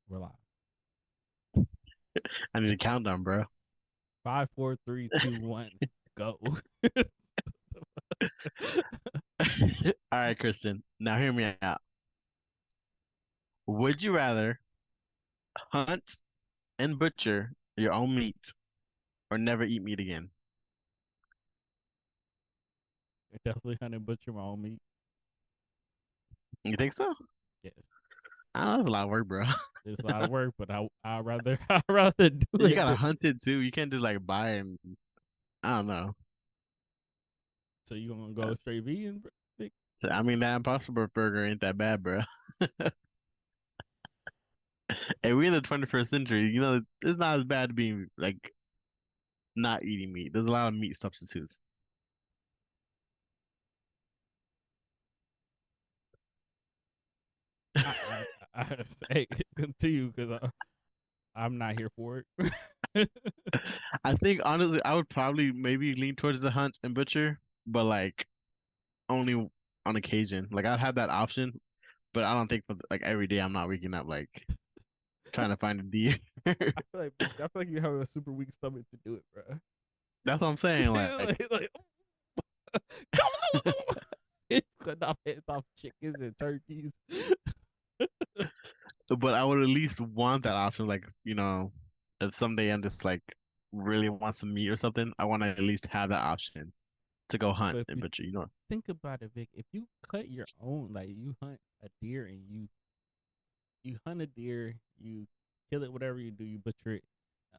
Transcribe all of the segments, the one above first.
We're live. I need a countdown, bro. Five, four, three, two, one, go. All right, Kristen. Now hear me out. Would you rather hunt and butcher your own meat or never eat meat again? Definitely hunting butcher my own meat. You think so? Yes, That's a lot of work, bro. it's a lot of work, but I rather I rather do You it. gotta hunt it too. You can't just like buy and I don't know. So you gonna Uh, go straight vegan? Vic? I mean, that Impossible Burger ain't that bad, bro. Hey, we in the 21st century. It's not as bad being like not eating meat. There's a lot of meat substitutes. I hey, continue because I'm not here for it. I think honestly, I would probably maybe lean towards the hunt and butcher, but like only on occasion. Like I'd have that option, but I don't think for like every day I'm not waking up like trying to find a deer. I feel like you have a super weak stomach to do it, bro. That's what I'm saying. Like, like, cut off heads off chickens and turkeys. but I would at least want that option. Like, if someday I'm just like really want some meat or something, I want to at least have that option to go hunt But if and you butcher. think about it, Vic, if you cut your own, like you hunt a deer and you hunt a deer, you kill it, whatever you do, you butcher it.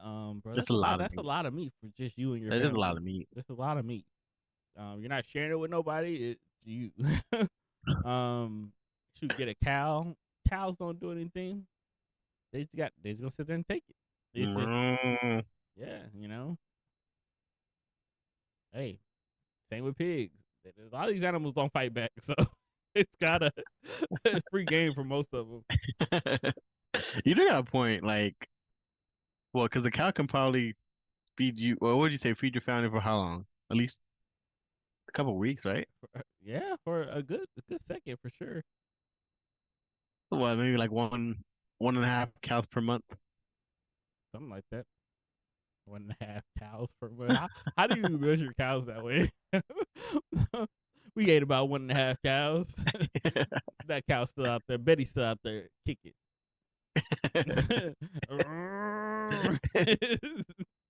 Bro, Just that's a a lot. lot of That's a meat. lot of meat for just you and your It is a lot family. of meat. That's a lot of meat. You're not sharing it with nobody. It's you. um, shoot, get a cow. Cows don't do anything. They just gonna sit there and take it. It's just Mm. yeah, you know. Hey, same with pigs. A lot of these animals don't fight back, so it's got a free game for most of them. You do got a point. Like, well, because the cow can probably feed you. Well, what would you say? Feed your family for how long? At least a couple weeks, right? Yeah, for a good second for sure. What, maybe like one and a half cows per month. Something like that. 1.5 cows per month. How do you measure cows that way? We ate about 1.5 cows. That cow's still out there. Betty's still out there kicking.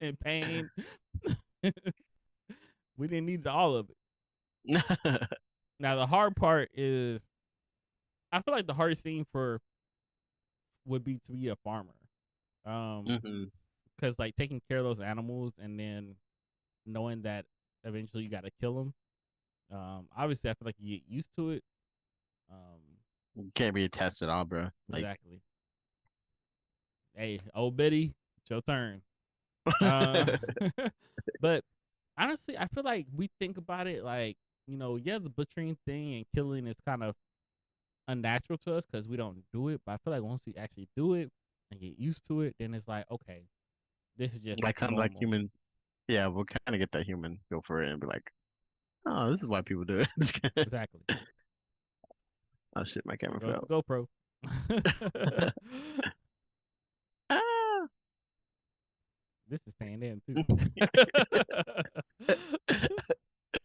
In pain. We didn't need all of it. Now the hard part is I feel like the hardest thing for would be to be a farmer. Um, hmm because like taking care of those animals and then knowing that eventually you got to kill them. Obviously I feel like you get used to it. Can't be attached at all, bro. Like, Exactly. Hey, old Betty, it's your turn. Uh, but honestly, I feel like we think about it like yeah, the butchering thing and killing is kind of unnatural to us because we don't do it. But I feel like once we actually do it and get used to it, then it's like, okay, this is just like kind of like normal. human. Yeah, we'll kind of get that human feel for it and be like, oh, this is why people do it. Exactly. Oh shit, my There camera goes the fell. GoPro. Ah! This is staying in too.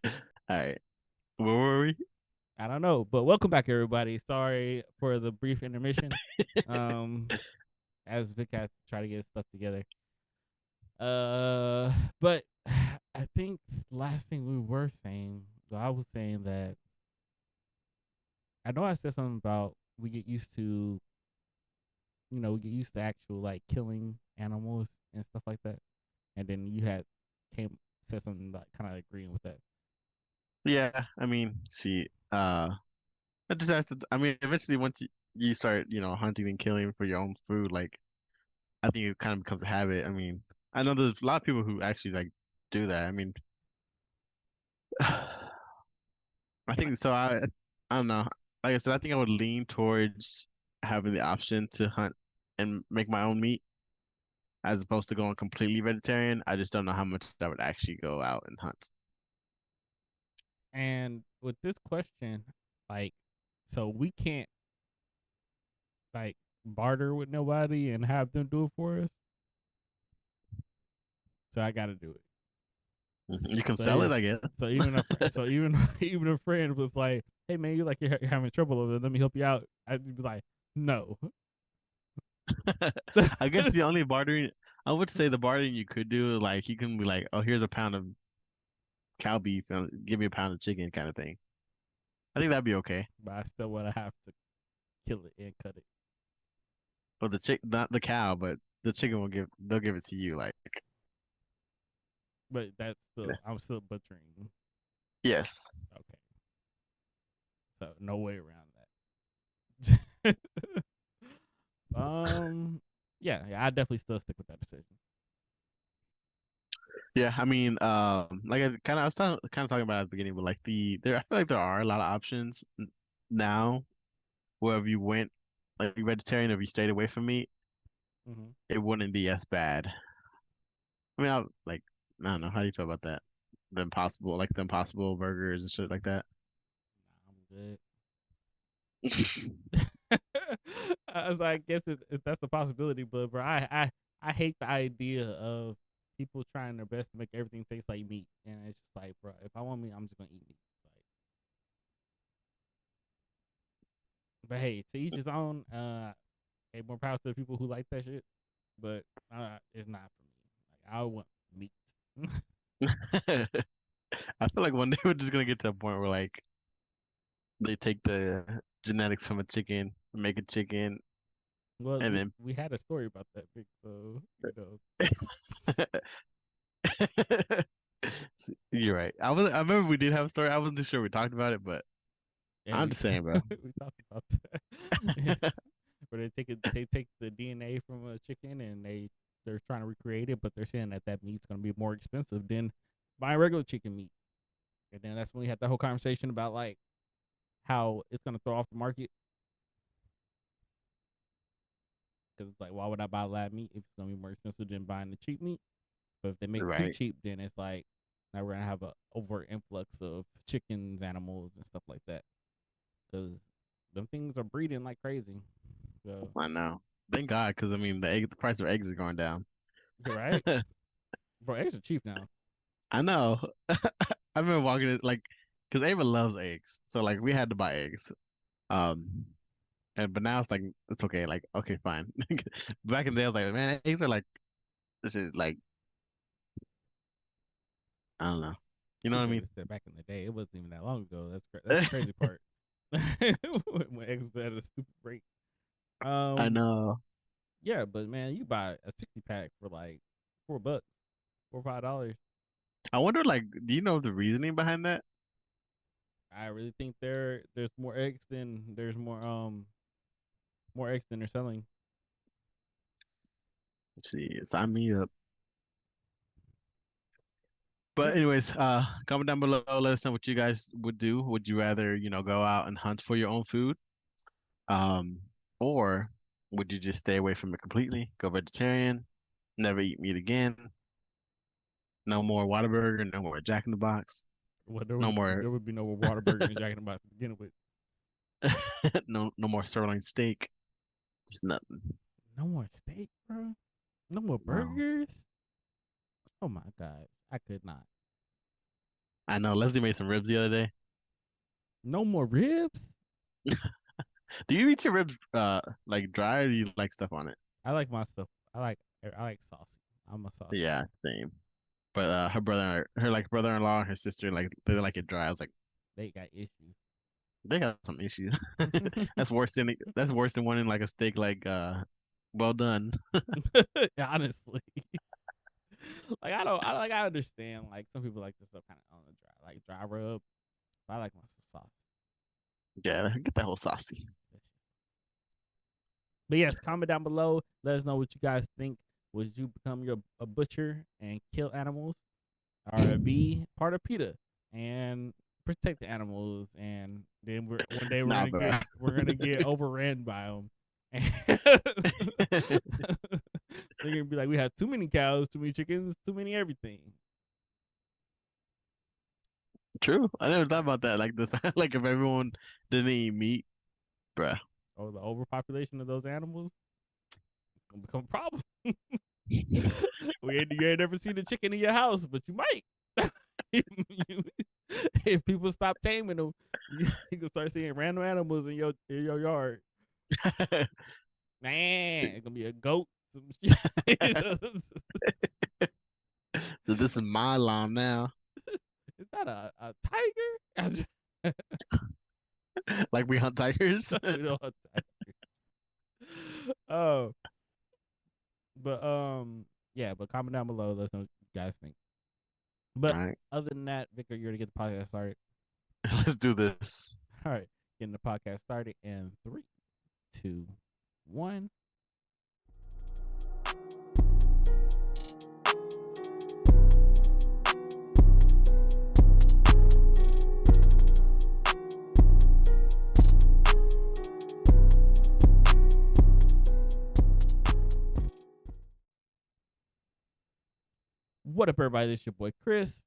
All right, where were we? I don't know, but welcome back, everybody. Sorry for the brief intermission. Um, as Vic had to try to get his stuff together. But I think last thing we were saying, well, I was saying that I know I said something about we get used to, we get used to actual like killing animals and stuff like that, and then you had came said something like kind of agreeing with that. Yeah, I mean, see, it just has to. I mean, eventually, once you start, hunting and killing for your own food, like I think it kind of becomes a habit. I mean, I know there's a lot of people who actually like do that. I mean, I think so. I don't know. Like I said, I think I would lean towards having the option to hunt and make my own meat as opposed to going completely vegetarian. I just don't know how much I would actually go out and hunt. And with this question, like, so we can't like. barter with nobody and have them do it for us. So I got to do it. You can So sell yeah, it, I guess. so even even a friend was like, "Hey man, you like you're having trouble over there. Let me help you out." I'd be like, "No." I guess the only bartering I would say the bartering you could do, like you can be like, oh, here's a pound of cow beef and give me a pound of chicken kind of thing. I think that'd be okay. But I still would have to kill it and cut it. But not the cow, but the chicken they'll give it to you. Like, But that's still I'm still butchering. yes, Okay, so no way around that. um, yeah, I definitely still stick with that decision. yeah. I mean, like I was kind of talking about at the beginning, but like I feel like there are a lot of options now. Wherever you went, like vegetarian, if you stayed away from meat, Mm-hmm. it wouldn't be as bad. I mean, I don't know. How do you feel about that? The impossible burgers and shit like that. Nah, I'm good. I was like, I guess that's a possibility, but bro, I hate the idea of people trying their best to make everything taste like meat, and it's just like, bro, if I want meat, I'm just gonna eat meat. Like, but hey, to each his own. Hey, more power to the people who like that shit, but it's not for me. Like, I want meat. I feel like one day we're just gonna get to a point where like they take the genetics from a chicken, make a chicken, Well, and we then we had a story about that, Vic, so you know. you're right. I remember we did have a story. I wasn't too sure we talked about it, but Yeah, I'm we just saying, bro. we talked about that. Where they take the DNA from a chicken and they're trying to recreate it, but they're saying that that meat's gonna be more expensive than buying regular chicken meat. And then that's when we had the whole conversation about like how it's gonna throw off the market because it's like, why would I buy live meat if it's gonna be more expensive than buying the cheap meat? But if they make it too Right. cheap, then it's like now we're gonna have a over influx of chickens, animals, and stuff like that because them things are breeding like crazy. So I know. Thank God, because I mean the price of eggs is going down. you're right, bro. Eggs are cheap now. I know. I've been walking it like, because Ava loves eggs, so like we had to buy eggs. Um, and but now it's like it's okay. Like okay, fine. Back in the day, I was like, man, eggs are like this is like I don't know. You know These what I ladies mean? said back in the day, it wasn't even that long ago. That's the crazy part. When eggs was at a stupid rate. I Um, know. yeah, but man, you buy a 60 pack for like $4, $4 or $5. I wonder, like, do you know the reasoning behind that? I really think there's more eggs than there's more eggs than they're selling. Let's see, sign me up. Yeah, But anyways, comment down below. Let us know what you guys would do. Would you rather, go out and hunt for your own food? Um, or would you just stay away from it completely? Go vegetarian, never eat meat again, no more Whataburger, no more Jack in the Box, well, no more there would be no Waterburger and Jack in the Box to begin with. no more sirloin steak. Just nothing. No more steak, bro. No more No. burgers. Oh my god, I could not. I know Leslie made some ribs the other day. No more ribs. Do you eat your ribs like dry or do you like stuff on it? I like my stuff. I like saucy. I'm a saucy Yeah, guy. same. But her like brother-in-law and her sister like they like it dry. I was like, They got issues. they got some issues. That's worse than wanting like a steak like well done. Honestly, like I understand. Like some people like this stuff kind of on the dry, like dry rub. But I like my sauce. Yeah, get that whole saucy. But yes, comment down below. Let us know what you guys think. Would you become a butcher and kill animals, or be part of PETA and protect the animals? And then one day Nah, bro. we're gonna get overran by them. And they're gonna be like, we have too many cows, too many chickens, too many everything. True. I never thought about that like this. Like if everyone didn't eat meat, bruh. or the overpopulation of those animals, it's gonna become a problem. You ain't never seen a chicken in your house, but you might. If people stop taming them, you can start seeing random animals in your yard. Man, it's gonna be a goat. Some shit. So this is my lawn now. Is that a tiger? Like we hunt tigers. We don't have tiger. Oh, but yeah. But comment down below. Let us know what you guys think. All But right, other than that, Victor, you're to get the podcast started. let's do this. All right, getting the podcast started in 3, 2, 1. What up, everybody? This is your boy Chris,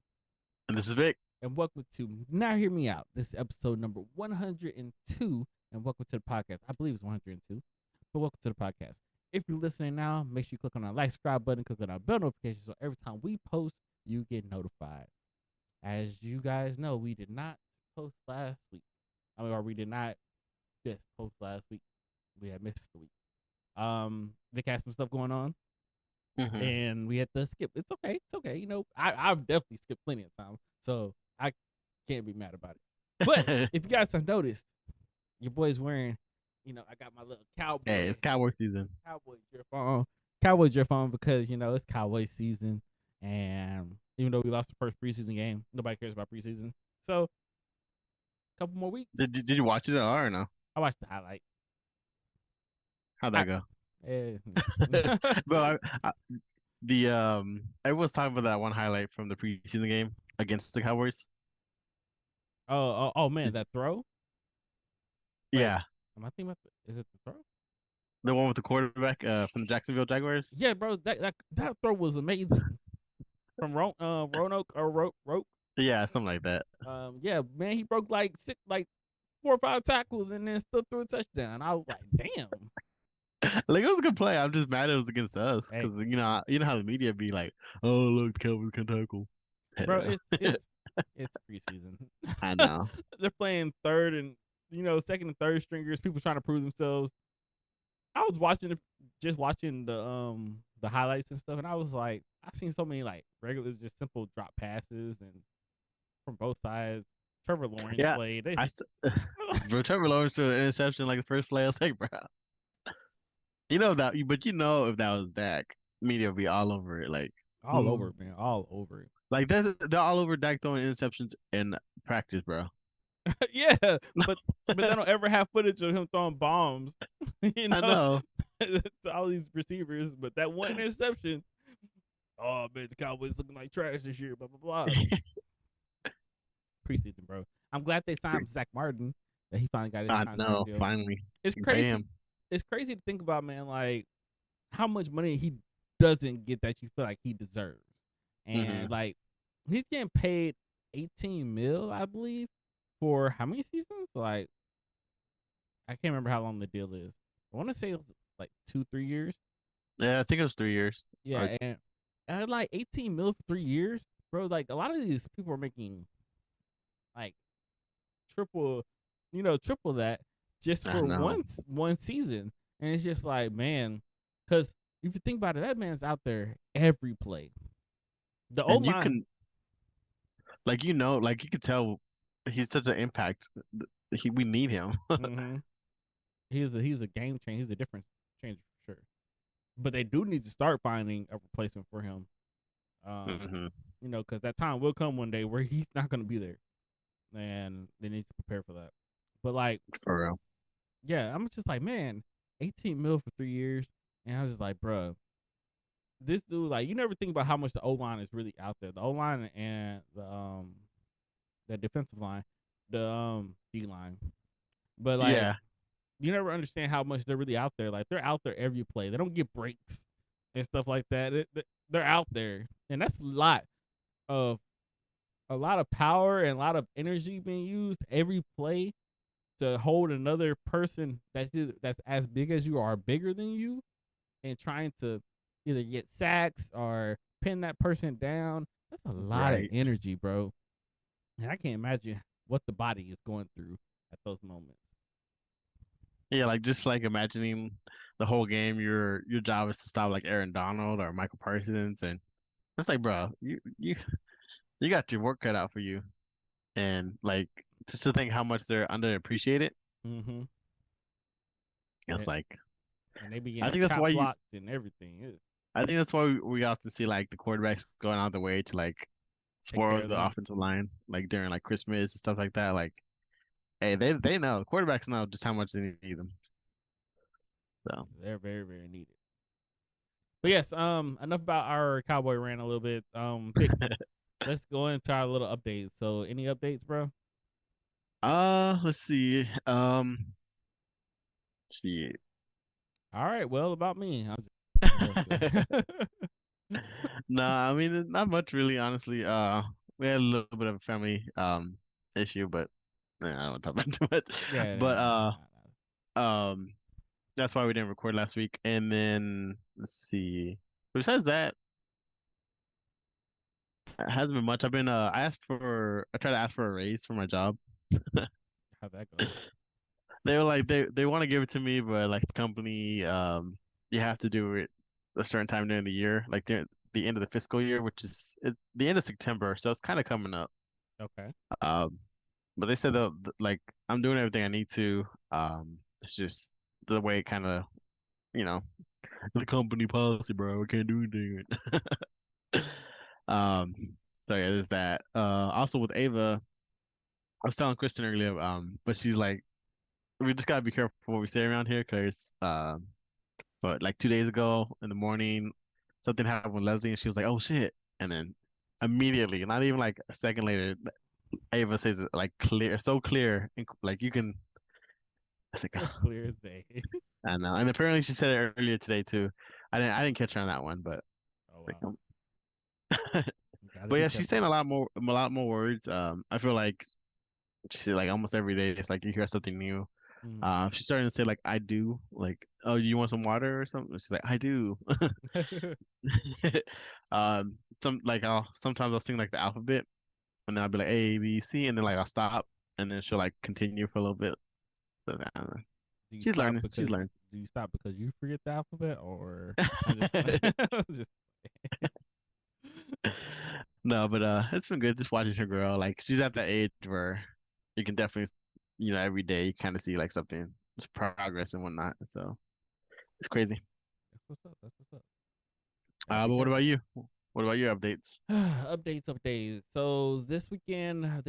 And this is Vic. and welcome to Now Hear Me Out. This is episode number 102, and welcome to the podcast. I believe it's 102, but welcome to the podcast. If you're listening now, make sure you click on that like, subscribe button, click on our bell notification, so every time we post, you get notified. As you guys know, we did not post last week. Or we did not post last week. We had missed the week. Vic had some stuff going on, and we had to skip. It's okay. It's okay. You know, I've definitely skipped plenty of time, so I can't be mad about it. But if you guys have noticed, your boy's wearing, I got my little Hey, it's cowboy season. cowboy drip on because it's cowboy season, and even though we lost the first preseason game, nobody cares about preseason. So, a couple more weeks. Did you watch it at all or no? I watched the highlight. How'd that go? Eh. But everyone's talking about that one highlight from the preseason game against the Cowboys. Oh man, that throw. Wait, Yeah, am I thinking about is it the throw? the one with the quarterback from the Jacksonville Jaguars. Yeah, bro, that throw was amazing from Roanoke or Roke. Yeah, something like that. Yeah, man, he broke like 4 or 5 tackles and then still threw a touchdown. I was like, damn. Like it was a good play. I'm just mad it was against us Hey, because you know how the media be like, oh look, the Cowboys can tackle. bro, Hell. it's preseason. I know. They're playing third and second and third stringers. People trying to prove themselves. I was watching the highlights and stuff, and I was like, I seen so many like regular, just simple drop passes and from both sides. Trevor Lawrence Yeah, played. They, bro, Trevor Lawrence threw an interception like the first play. I was like, bro, but if that was Dak, media would be all over it. Like, all over it, man, all over it. like they're all over Dak throwing interceptions in practice, bro. Yeah, but they don't ever have footage of him throwing bombs, I know. to all these receivers. But that one interception, oh man, the Cowboys looking like trash this year. Blah blah blah. Preseason, bro. I'm glad they signed Zach Martin. That he finally got his I contract know. deal. Finally, It's you can pay crazy. him. It's crazy to think about, man. Like how much money he doesn't get that you feel like he deserves, and like he's getting paid 18 mil, I believe, for how many seasons? Like I can't remember how long the deal is. I want to say it was like 2-3 years. Yeah, I think it was 3 years. Yeah, and like 18 mil for 3 years, bro. Like a lot of these people are making like triple, triple that just I for know. one season, and it's just like, man, because if you think about it, that man's out there every play. The O And you line, can, like you could tell, he's such an impact. We need him. mm-hmm, he's a game changer. He's a difference changer for sure. But they do need to start finding a replacement for him. hmm Because that time will come one day where he's not going to be there, and they need to prepare for that. But like, For real. yeah, I'm just like, man, 18 mil for 3 years, and I was just like, bro, this dude, like, you never think about how much the O line is really out there. The O line and the defensive line, the D line, but like, Yeah, you never understand how much they're really out there. Like, they're out there every play. They don't get breaks and stuff like that. They're out there, and that's of a lot of power and a lot of energy being used every play to hold another person that's as big as you or bigger than you, and trying to either get sacks or pin that person down. That's a lot of Right. energy, bro. And I can't imagine what the body is going through at those moments. Yeah, like just like imagining the whole game, your job is to stop like Aaron Donald or Michael Parsons, and it's like, bro, you got your work cut out for you, and like just to think how much they're underappreciated. Mm-hmm. It's And, like and they be I getting think that's chop why you blocked and everything. It's I think that's why we often see like the quarterbacks going out of the way to like take care spoil of the them. offensive line, like during like Christmas and stuff like that. Like, hey, they know quarterbacks know just how much they need them. So. They're very, very needed. But yes, enough about our cowboy rant a little bit. Vic, let's go into our little updates. So, any updates, bro? Let's see. Let's see. All right. Well, about me, I'm just No, I mean it's not much really, honestly. We had a little bit of a family issue, but I don't want to talk about it too much. yeah, But nah. um, that's why we didn't record last week. And then let's see. Besides that, it hasn't been much. I tried to ask for a raise for my job. How'd that go? They were like they want to give it to me, but like the company, you have to do it a certain time during the year, like during the end of the fiscal year, which is the end of September, so it's kind of coming up. Okay. Um, but they said like I'm doing everything I need to. It's just the way kind of, you know, the company policy, bro. I can't do anything. Um, so yeah, there's that. Also with Ava, I was telling Kristen earlier, but she's like, we just gotta be careful what we say around here, cause but like 2 days ago in the morning, something happened with Leslie, and she was like, "Oh shit!" And then immediately, not even like a second later, Ava says it like clear, so clear, and like you can. I think, Clear as day. I know. And apparently she said it earlier today too. I didn't catch her on that one, but Oh like, wow. You gotta but be yeah, she's saying careful. a lot more words. I feel like she like almost every day it's like you hear something new. Mm. She's starting to say like I do, like, oh, you want some water or something? She's like, I do. I'll sometimes I'll sing like the alphabet, and then I'll be like A B C, and then like I'll stop, and then she'll like continue for a little bit. So, I don't know. do you She's stop learning. She's because learning. do you stop because you forget the alphabet, or I'm just I'm just No, but it's been good just watching her grow. Like she's at that age where you can definitely, every day you kind of see like something, just progress and whatnot. So it's crazy. that's what's up. That's what's up. Gotta be But what about careful. you? What about your updates? Updates. So this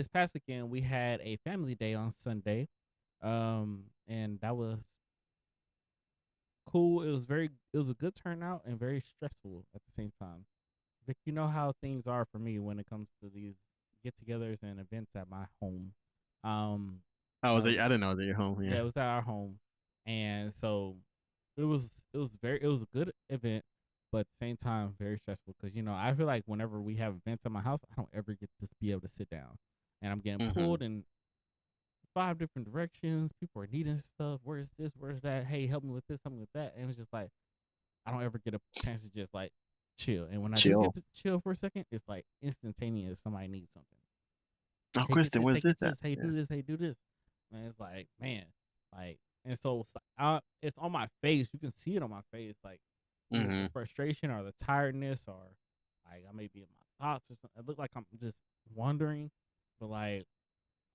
past weekend, we had a family day on Sunday. And that was cool. It was a good turnout and very stressful at the same time. Vic, you know how things are for me when it comes to these get-togethers and events at my home. Um, Oh, uh, I didn't know that you're home. yeah, Yeah. it was at our home, and so it was a good event, but at the same time very stressful because I feel like whenever we have events at my house, I don't ever get to be able to sit down, and I'm getting Mm-hmm. pulled in five different directions. People are needing stuff. Where's this? Where's that? Hey, help me with this. Help me with that. And it's just like I don't ever get a chance to just like chill. And when I do get Chill. to chill for a second, it's like instantaneous. Somebody needs something. Oh, Hey, get Kristen, this. Hey, what's get this at? this. Hey, Yeah. do this. Hey, do this. And it's like, man, like, and so it's on my face. You can see it on my face, like either the Mm-hmm. frustration or the tiredness, or like I may be in my thoughts or something. It look like I'm just wondering, but like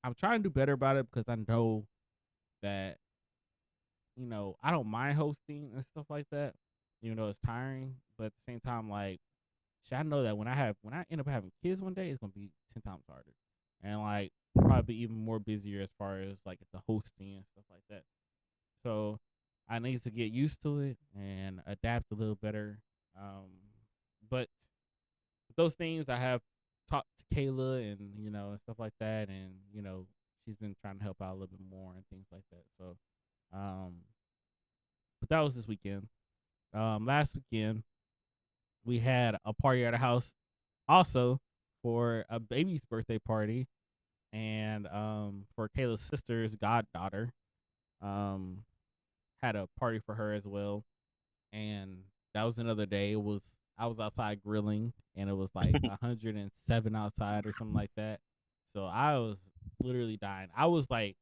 I'm trying to do better about it because I know that I don't mind hosting and stuff like that. Even though it's tiring, but at the same time, like, I know that when I end up having kids one day, it's gonna be 10 times harder, and like probably be even more busier as far as like the hosting and stuff like that. So I need to get used to it and adapt a little better. Um, but with those things, I have talked to Kayla and and stuff like that, and she's been trying to help out a little bit more and things like that. So, um, but that was this weekend. Last weekend we had a party at our house also for a baby's birthday party. and for Kayla's sister's goddaughter, um, had a party for her as well, and that was another day. It was I was outside grilling, and it was like 107 outside or something like that. So I was literally dying. I was like,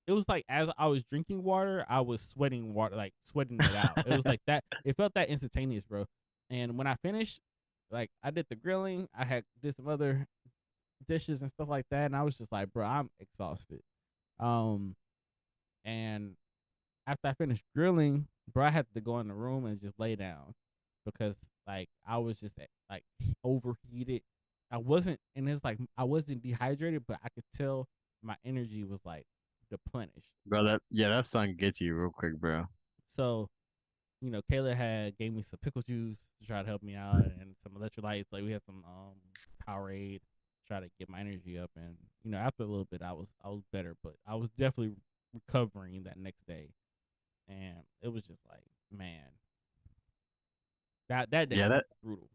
it was like as I was drinking water, I was sweating water, like sweating it out. It was like that. It felt that instantaneous, bro. And when I finished, like I did the grilling, I had did some other dishes and stuff like that, and I was just like, bro, I'm exhausted. Um, and after I finished grilling, bro, I had to go in the room and just lay down because like I was just like overheated. I wasn't, and it's like I wasn't dehydrated, but I could tell my energy was like deplenished. Bro, that sun gets you real quick, bro. So, Kayla had gave me some pickle juice to try to help me out and some electrolytes. Like we had some Powerade to try to get my energy up, and after a little bit I was better, but I was definitely recovering that next day, and it was just like, man, that day Yeah, was that brutal.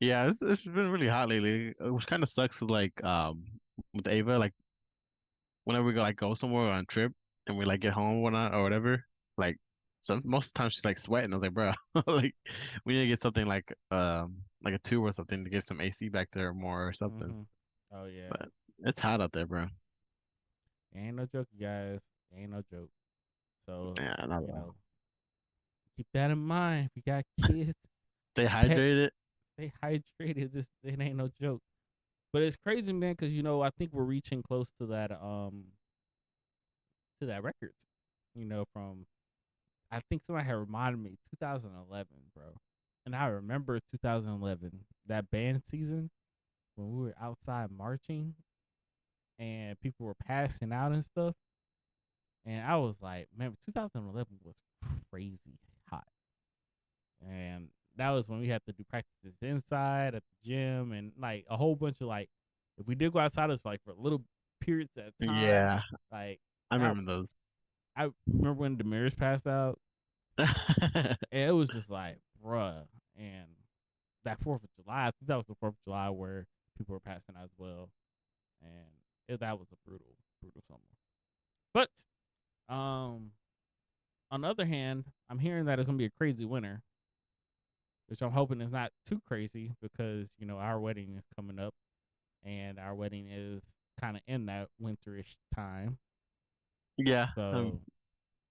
yeah, it's been really hot lately. Which kind of sucks 'cause, like with Ava, like whenever we go somewhere on a trip and we like get home or whatever, like some most of the time she's like sweating. I was like, bro, like we need to get something like a tube or something to get some AC back there more or something. Mm-hmm. Oh yeah, But it's hot out there, bro. ain't no joke, you guys. Ain't no joke. So Yeah, not at you all. know, keep that in mind. If you got kids, Stay pets, hydrated. stay hydrated. This it ain't no joke. But it's crazy, man, because I think we're reaching close to that record. From I think somebody had reminded me 2011, bro, and I remember 2011 that band season when we were outside marching and people were passing out and stuff, and I was like, man, 2011 was crazy hot, and that was when we had to do practices inside at the gym and like a whole bunch of like, if we did go outside, it was like for little periods at a time, Yeah, like I that. remember those. I remember when Demers passed out, and it was just like, bruh. And that Fourth of July, I think that was the Fourth of July where people were passing out as well, and that was a brutal, brutal summer. But um, on the other hand, I'm hearing that it's gonna be a crazy winter, which I'm hoping is not too crazy because our wedding is coming up, and our wedding is kind of in that winterish time. Yeah, So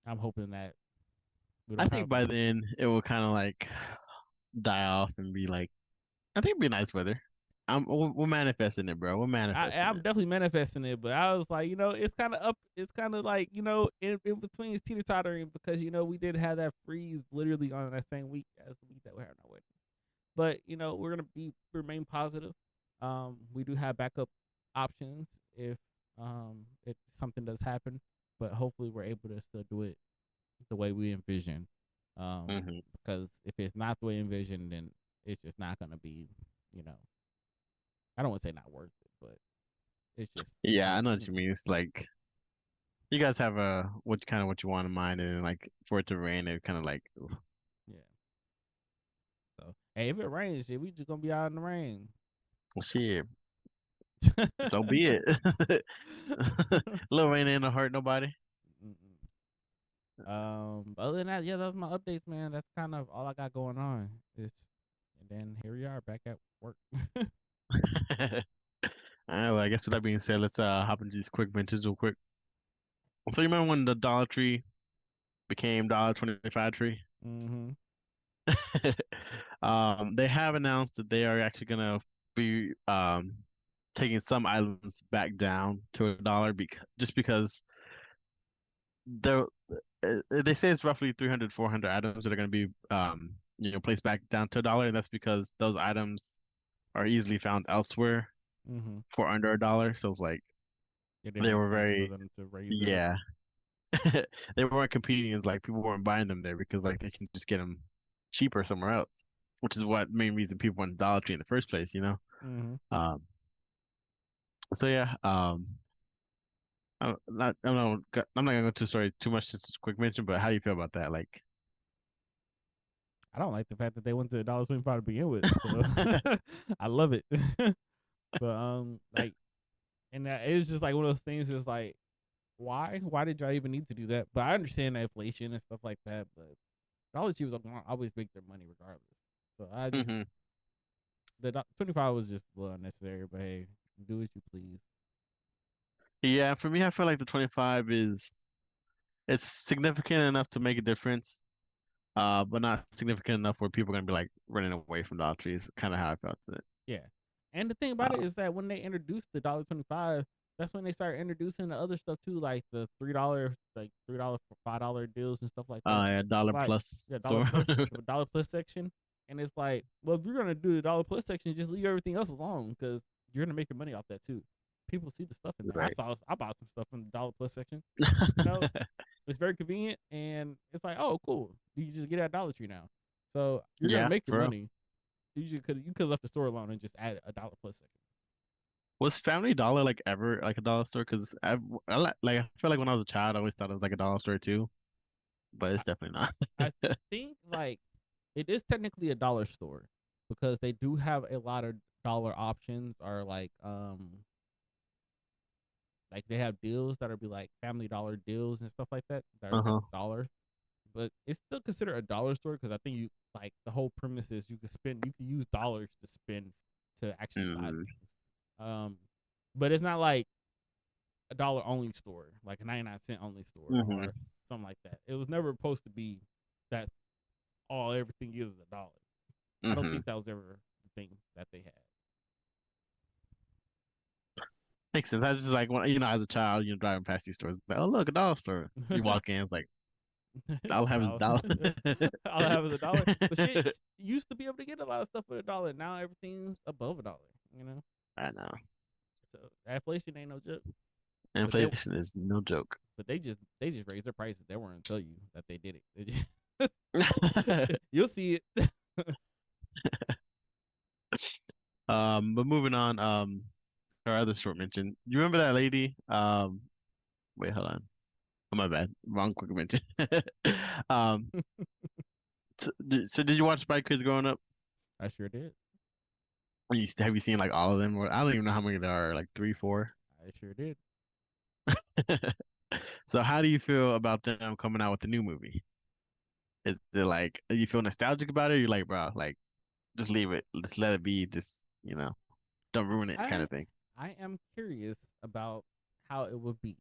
I'm hoping that we I don't think have by then it will kind of like die off and be like, I think it'll be nice weather. We're manifesting it, bro. We're manifesting I'm it. definitely manifesting it, but I was like, it's kind of up. It's kind of like, in between, it's teeter tottering because we did have that freeze literally on that same week as the week that we're having our wedding. But we're gonna remain positive. We do have backup options if something does happen, but hopefully we're able to still do it the way we envision. Um, Hmm. because if it's not the way envisioned, then it's just not gonna be, you know, I don't want to say not worth it, but it's just Yeah, not, I know what you mean. It's like you guys have a what you want in mind, and like for it to rain, it kind of like oof, yeah. So hey, if it rains, shit, we just gonna be out in the rain. shit. So be it. Little rain ain't gonna hurt nobody. But other than that, yeah, that was my updates, man. That's kind of all I got going on. And then here we are back at work. All right, well, I guess with that being said, let's hop into these quick vintages real quick. So you remember when the Dollar Tree became $1.25 tree? Mm-hmm. They have announced that they are actually gonna be taking some items back down to $1 because they're they say it's roughly 300, 400 items that are gonna be placed back down to $1, and that's because those items are easily found elsewhere Mm-hmm. for under $1. So it's like It they makes were sense for very them to raise it up. yeah they weren't competing as like people weren't buying them there because like they can just get them cheaper somewhere else, which is what main reason people went to Dollar Tree in the first place, you know. Mm-hmm. Um, so yeah, I'm not gonna go to the story too much since it's a quick mention, but how do you feel about that? Like, I don't like the fact that they went to $1.25 to begin with, so I love it. But like, And it's just like one of those things. Is like, why? Why did y'all even need to do that? But I understand the inflation and stuff like that. But Dollar Tree was gonna always make their money regardless. So I just Hmm. the 25 was just a little unnecessary. But hey, do what you please. Yeah, for me, I feel like the 25 is it's significant enough to make a difference, but not significant enough where people are gonna be like running away from Dollar Trees. Kind of how I felt it. Yeah. And the thing about it Uh, is that when they introduced the $1.25, that's when they started introducing the other stuff too, like the $3, like $3 for $5 deals and stuff like that. yeah, dollar Like plus the dollar store. plus the dollar plus section. And it's like, well, if you're gonna do the dollar plus section, just leave everything else alone because you're gonna make your money off that too. People see the stuff in there. Right. I bought some stuff in the dollar plus section. You know, it's very convenient and it's like, oh, cool. You just get at Dollar Tree now. So you're gonna Yeah, make your for real. money. You could left the store alone and just add a dollar plus section. Was Family Dollar like ever like a dollar store? Because like I feel like when I was a child, I always thought it was like a dollar store too, but I, it's definitely not. I think like it is technically a dollar store because they do have a lot of dollar options or like they have deals that'll be like family dollar deals and stuff like that that are just Uh-huh. a dollar. But it's still considered a dollar store because I think you like the whole premise is you can use dollars to spend to actually buy Mm, things. Um, but it's not like a dollar only store, like a 99 cent only store mm-hmm. or something like that. It was never supposed to be that all everything is a dollar. I don't Mm-hmm. think that was ever the thing that they Makes sense. I just like when as a child, driving past these stores, like, oh look, a dollar store. You had. walk in, it's like I'll have a Dollar. dollar. All I have is a dollar. But shit, you used to be able to get a lot of stuff for a dollar. Now everything's above a dollar. You know, I know. so inflation ain't no joke. But they Inflation is no joke. they just raised their prices. They weren't tell you that they did it. You'll see it. But moving on, our other short mention. You remember that lady? Wait, hold on. Oh, my bad. Wrong quick mention. Um, so did you watch Spy Kids growing up? I sure did. Have you seen like all of them? Or I don't even know how many there are, like three, four. I sure did. So how do you feel about them coming out with the new movie? Is it like you feel nostalgic about it? Or you're like, bro, like just leave it, just let it be, just don't ruin it, kind I of thing. I am curious about how it would be.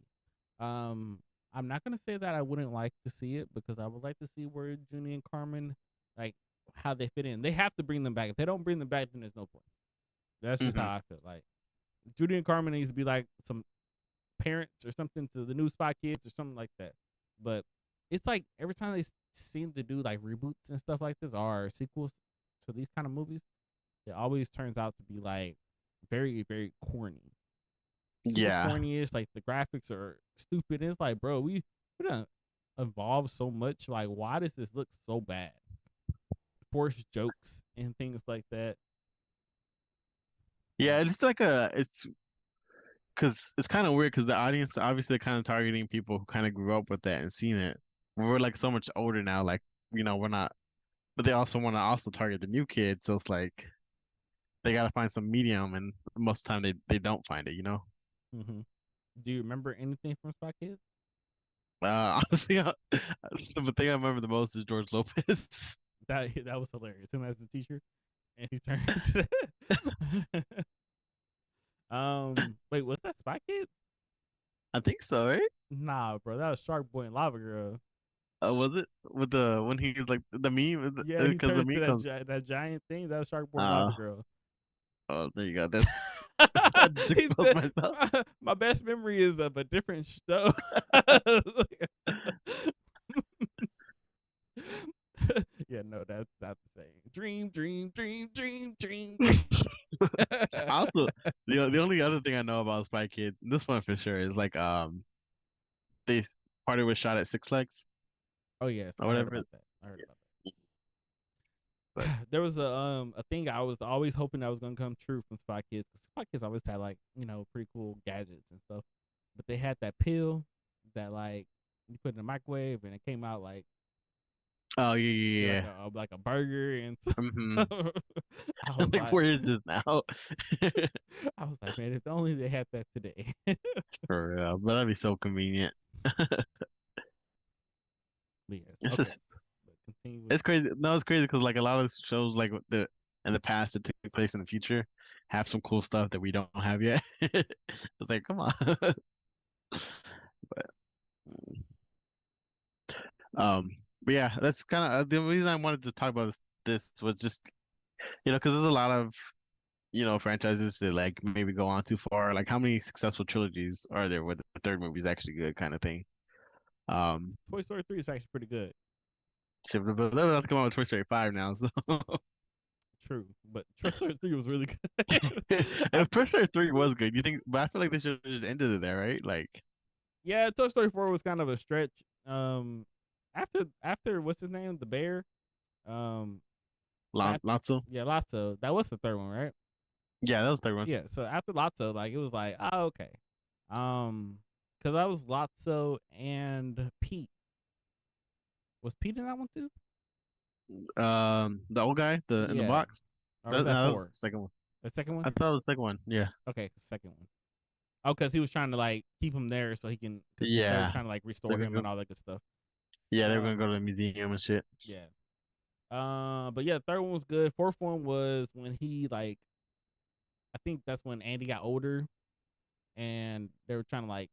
Um, I'm not gonna say that I wouldn't like to see it because I would like to see where Junie and Carmen like how they fit in. They have to bring them back. If they don't bring them back, then there's no point. That's just how Hmm. I feel. Like Judy and Carmen needs to be like some parents or something to the new Spy Kids or something like that. But it's like every time they seem to do like reboots and stuff like this or sequels to these kind of movies, it always turns out to be like very very corny, super Yeah, corny-ish. Like the graphics are stupid. And it's like, bro, we done evolved so much. Like, why does this look so bad? Forced jokes and things like that. yeah. Like, It's like it's because it's kind of weird because the audience obviously kind of targeting people who kind of grew up with that and seen it. We're like so much older now, like we're not, but they also want to also target the new kids. So it's like they got to find some medium, and most of the time they don't find it. mm-hmm. Do you remember anything from Spy Kids? Honestly, the thing I remember the most is George Lopez. That was hilarious. Him as the teacher, and he turned into that. Wait, was that Spy Kids? I think so, right? Nah, bro, that was Shark Boy and Lava Girl. Was it with the when he's like the meme? Yeah, he Because the turned meme into comes. that giant thing. That was Shark Boy and Uh, Lava Girl. oh, there you go. That's I just He exposed said, myself. my best memory is of a different show. Yeah, no, that's not the same. Dream, dream, dream, dream, dream, dream. Also, the only other thing I know about Spy Kids, this one for sure, is like they part of was shot at Six Flags Oh yes, or I heard whatever. about that. I heard about But that. There was a thing I was always hoping that was gonna come true from Spy Kids because Spy Kids always had like pretty cool gadgets and stuff, but they had that pill that like you put in the microwave and it came out like Oh yeah, get yeah, like a burger and yeah. Mm-hmm. I was Like like 4 years just now. I was like, man, if only they had that today. For real, but that'd be so convenient. But yes, It's okay. just But continue with it's crazy. No, it's crazy because like a lot of shows like the in the past that took place in the future have some cool stuff that we don't have yet. It's like, come on. But um, but yeah, that's kind of the reason I wanted to talk about this was just because there's a lot of franchises that like maybe go on too far. Like how many successful trilogies are there where the third movie is actually good kind of thing. Um, Toy Story 3 is actually pretty good. shit, but they're about to come out with Toy Story 5 now, so True, but Toy Story 3 was really good. and Toy Story 3 was good. You think, but I feel like they should have just ended it there, right? Like Yeah, Toy Story 4 was kind of a stretch. Um, after what's his name, the bear. Um, not Lotso. yeah, Lotso. That was the third one, right? Yeah, that was the third one. Yeah. So after Lotso, like it was like, oh okay. Because I was Lotso and Pete. Was Pete in that one too? The old guy, the in the Yeah. box. Or was that That was four? the second one. The second one? I thought it was the second one. Yeah, Okay, second one. Oh, because he was trying to like keep him there so he can, because they were yeah. trying to like They're restore gonna him and go. all that good stuff. Yeah, they were gonna Um, go to the museum and shit. yeah. But yeah, the third one was good. Fourth one was when he like, I think that's when Andy got older and they were trying to like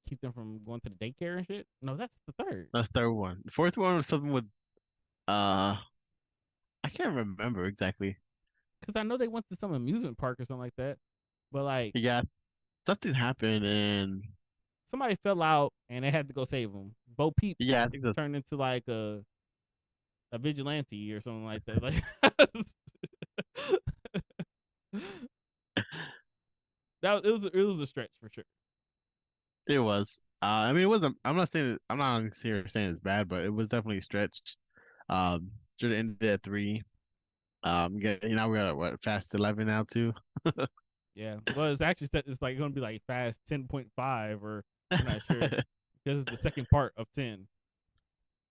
keep them from going to the daycare and shit. No, that's the third. That's the third one. The fourth one was something with uh, I can't remember exactly. Because I know they went to some amusement park or something like that. But like Yeah, something happened and somebody fell out and they had to go save him. Bo Peep yeah, I think the turned into like a vigilante or something like that. Like that it was a stretch for sure. it was. I mean, it wasn't. I'm not saying. I'm not here saying it's bad, but it was definitely stretched. Should have ended at 3. We're at what Fast 11 now too. Yeah. Well, it's actually it's like going to be like Fast 10.5 or we're not sure because it's the second part of 10.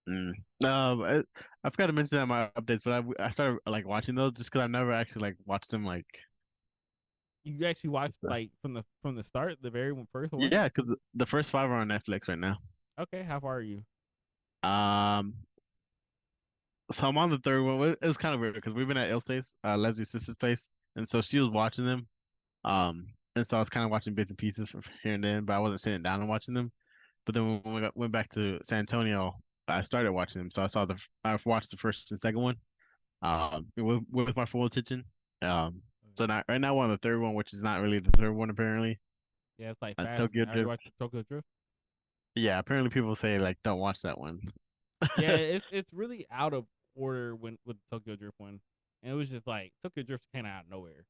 Mm. I forgot to mention that in my updates, but I started like watching those just because I've never actually like watched them like You actually watched like from the start, the very first one. yeah, because the first 5 are on Netflix right now. Okay, how far are you? Um, so I'm on the third one. It was kind of weird because we've been at Ilse's, Leslie's sister's place, and so she was watching them. And so I was kind of watching bits and pieces from here and then, but I wasn't sitting down and watching them. But then when went back to San Antonio, I started watching them. So I watched the first and second one, with my full attention. Um, so now right now we're on the third one, which is not really the third one apparently. Yeah, it's like Fast. Tokyo Have you Drift. watched Tokyo Drift? Yeah, apparently people say like don't watch that one. Yeah, it's really out of order when with the Tokyo Drift one, and it was just like Tokyo Drift came out of nowhere.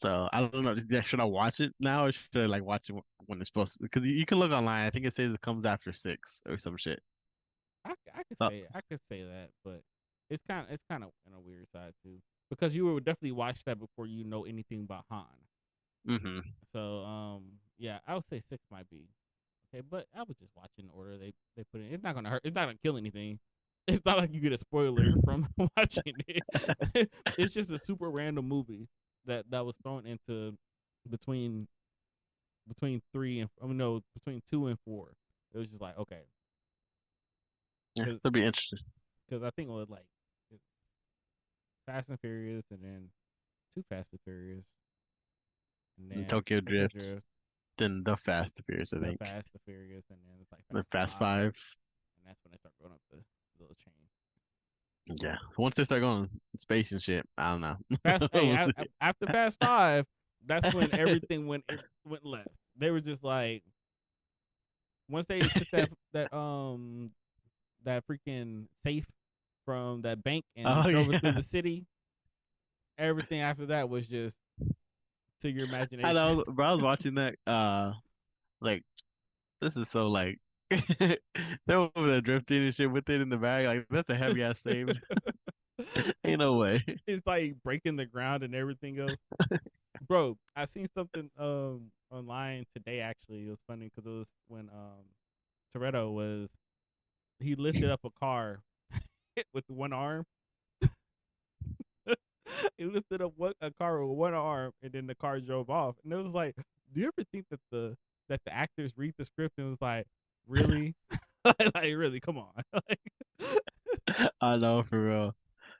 So I don't know. Yeah, should I watch it now or should I like watch it when it's supposed to? Because you can look online. I think it says it comes after 6 or some shit. I could So, say that, but it's kind of in a weird side too because you would definitely watch that before you know anything about Han. hmm So yeah, I would say 6 might be okay, but I was just watching the order they put in. It's not gonna hurt. It's not gonna kill anything. It's not like you get a spoiler from watching it. It's just a super random movie that was thrown into between three and I mean no between 2 and 4. It was just like okay, Yeah, because that'd be interesting. I think it was like Fast and Furious and then two Fast and Furious and And then Tokyo Tokyo Drift, Drift, then the Fast and Furious, I the think. Fast and Furious, and then it's like The Fast Fast Five, Five. and that's when they start going up the little chain. Yeah. Once they start going in space and shit, I don't know. Fast, hey, We'll see. after Fast Five, that's when everything went left. They were just like once they took that freaking safe from that bank and Oh drove it through yeah. the city. Everything after that was just to your I imagination. know, bro. I was watching that. Like this is so like they're over there drifting and shit with it in the bag. Like that's a heavy ass save. Ain't no way. It's like breaking the ground and everything else. Bro, I seen something online today actually. It was funny because it was when Toretto was he lifted up a car with one arm. He lifted up a car with one arm, and then the car drove off. And it was like, do you ever think that the actors read the script and was like, really, like really, come on, like, I know for real.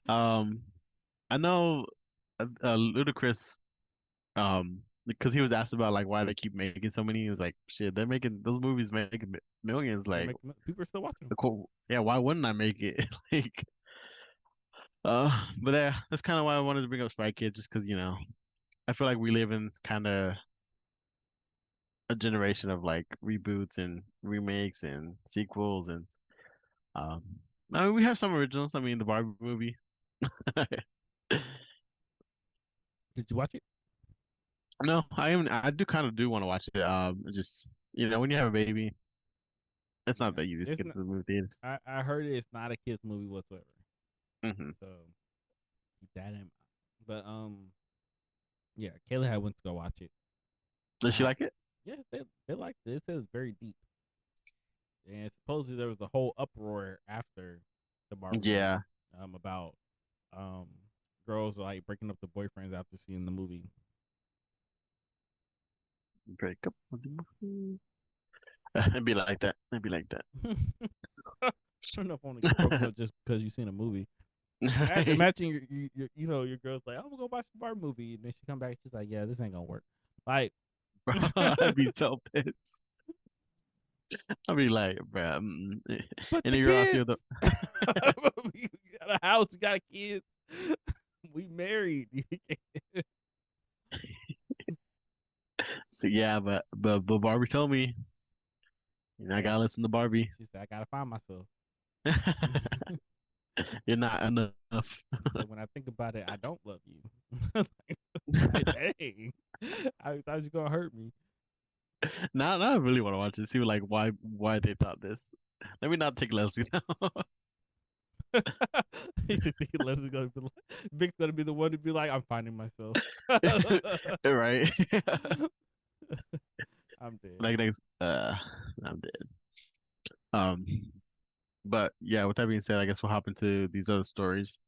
Um, I know Ludacris. Because he was asked about like why they keep making so many. He was like, shit, they're making those movies making millions. they Like, make people are still watching them. yeah, why wouldn't I make it? Like, but yeah, that's kind of why I wanted to bring up Spy Kid, just because I feel like we live in kind of a generation of like reboots and remakes and sequels, and um, I mean, we have some originals. I mean, the Barbie movie. Did you watch it? No, I am. I do kind of do want to watch it. Just when you have a baby, it's not Yeah, the easiest to it's get not. to the movie theaters. I heard it's not a kids movie whatsoever. Hmm. So keep that in mind. But yeah, Kayla had went to go watch it. Does she I like it? Yeah, they liked it. It says very deep, and supposedly there was a whole uproar after the Barbie Yeah. movie about um girls like breaking up the boyfriends after seeing the movie. Break up with the movie. It'd be like that. It'd be like that. I don't know if I want to get broken up just because you seen a movie. Right? Imagine your girl's like, I'm gonna go watch the Barbie movie, and then she come back, she's like, yeah, this ain't gonna work. Like, Bro, I'd be so pissed. I'd be like, bro, but and the then you're out kids, there, the you got a house, you got kids, we married. so yeah, but Barbie told me, I Yeah, gotta listen to Barbie. she said, I gotta find myself. You're not enough. She said, when I think about it, I don't love you. Like, dang, I thought you were gonna hurt me. Now I really want to watch it. See like why they thought this. Let me not take Leslie now. He said, thinking Leslie's gonna be like, Vic's gonna be the one to be like, I'm finding myself. Right? I'm dead. Like next, I'm dead. Um, but yeah, with that being said, I guess we'll hop into these other stories.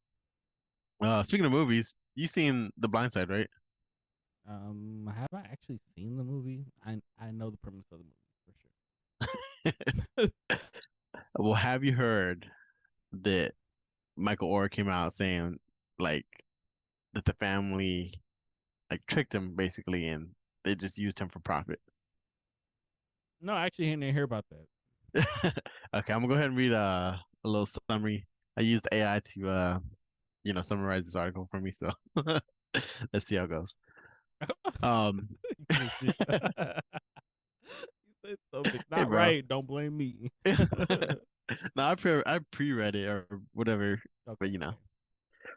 Speaking of movies, you seen The Blind Side, right? Have I actually seen the movie? I know the premise of the movie for sure. Well, have you heard that Michael Orr came out saying like that the family like tricked him basically and they just used him for profit? No, I actually didn't hear about that. Okay, I'm gonna go ahead and read a little summary. I used AI to summarize this article for me, so let's see how it goes. Um, You said something's hey not bro. right. Don't blame me. No, I pre-read it or whatever, Okay, but okay.